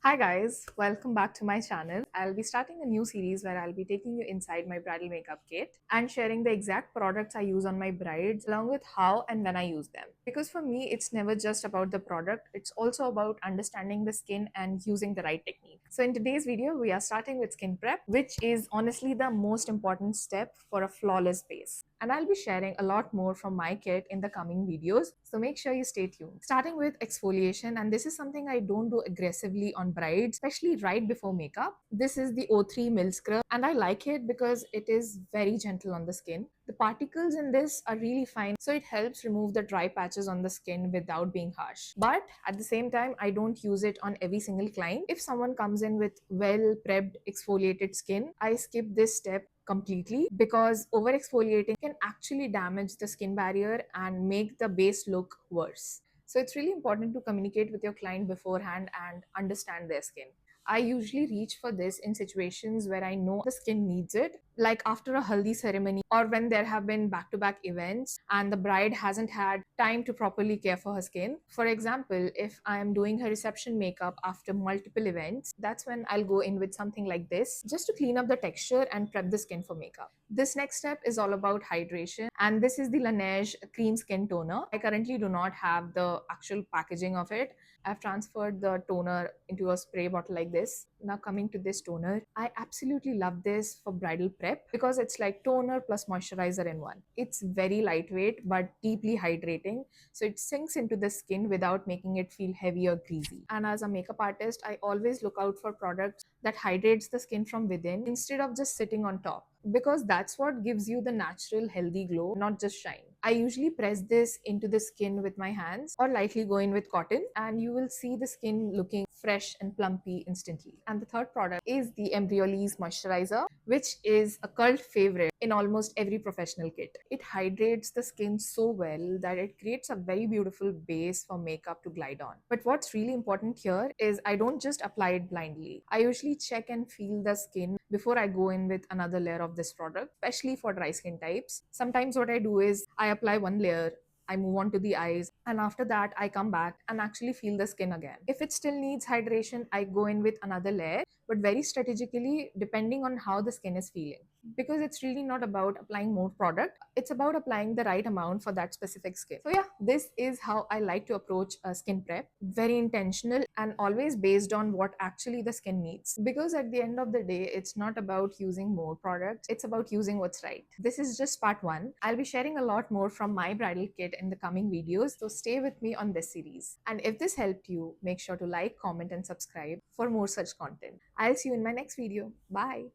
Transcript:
Hi guys, welcome back to my channel. I'll be starting a new series where I'll be taking you inside my bridal makeup kit and sharing the exact products I use on my brides along with how and when I use them. Because for me, it's never just about the product, it's also about understanding the skin and using the right technique. So in today's video, we are starting with skin prep, which is honestly the most important step for a flawless base. And I'll be sharing a lot more from my kit in the coming videos, so make sure you stay tuned. Starting with exfoliation, and this is something I don't do aggressively on brides, especially right before makeup. This is the O3 Milk Scrub, and I like it because it is very gentle on the skin. The particles in this are really fine, so it helps remove the dry patches on the skin without being harsh. But at the same time, I don't use it on every single client. If someone comes in with well prepped exfoliated skin, I skip this step completely because over exfoliating can actually damage the skin barrier and make the base look worse. So it's really important to communicate with your client beforehand and understand their skin. I usually reach for this in situations where I know the skin needs it, like after a haldi ceremony or when there have been back-to-back events and the bride hasn't had time to properly care for her skin. For example, if I am doing her reception makeup after multiple events, that's when I'll go in with something like this just to clean up the texture and prep the skin for makeup. This next step is all about hydration, and this is the Laneige Cream Skin Toner. I currently do not have the actual packaging of it. I've transferred the toner into a spray bottle like this. Now coming to this toner, I absolutely love this for bridal prep because it's like toner plus moisturizer in one. It's very lightweight but deeply hydrating, so it sinks into the skin without making it feel heavy or greasy. And as a makeup artist, I always look out for products that hydrates the skin from within instead of just sitting on top, because that's what gives you the natural healthy glow, not just shine. I usually press this into the skin with my hands or lightly go in with cotton, and you will see the skin looking fresh and plumpy instantly. And the third product is the Embryolisse moisturizer, which is a cult favorite in almost every professional kit. It hydrates the skin so well that it creates a very beautiful base for makeup to glide on. But what's really important here is I don't just apply it blindly. I usually check and feel the skin before I go in with another layer of this product, especially for dry skin types. Sometimes what I do is I apply one layer, I move on to the eyes, and after that, I come back and actually feel the skin again. If it still needs hydration, I go in with another layer, but very strategically, depending on how the skin is feeling. Because it's really not about applying more product, it's about applying the right amount for that specific skin. So, yeah, this is how I like to approach a skin prep. Very intentional and always based on what actually the skin needs. Because at the end of the day, it's not about using more products, it's about using what's right. This is just part one. I'll be sharing a lot more from my bridal kit in the coming videos, so stay with me on this series. And if this helped you, make sure to like, comment, and subscribe for more such content. I'll see you in my next video. Bye.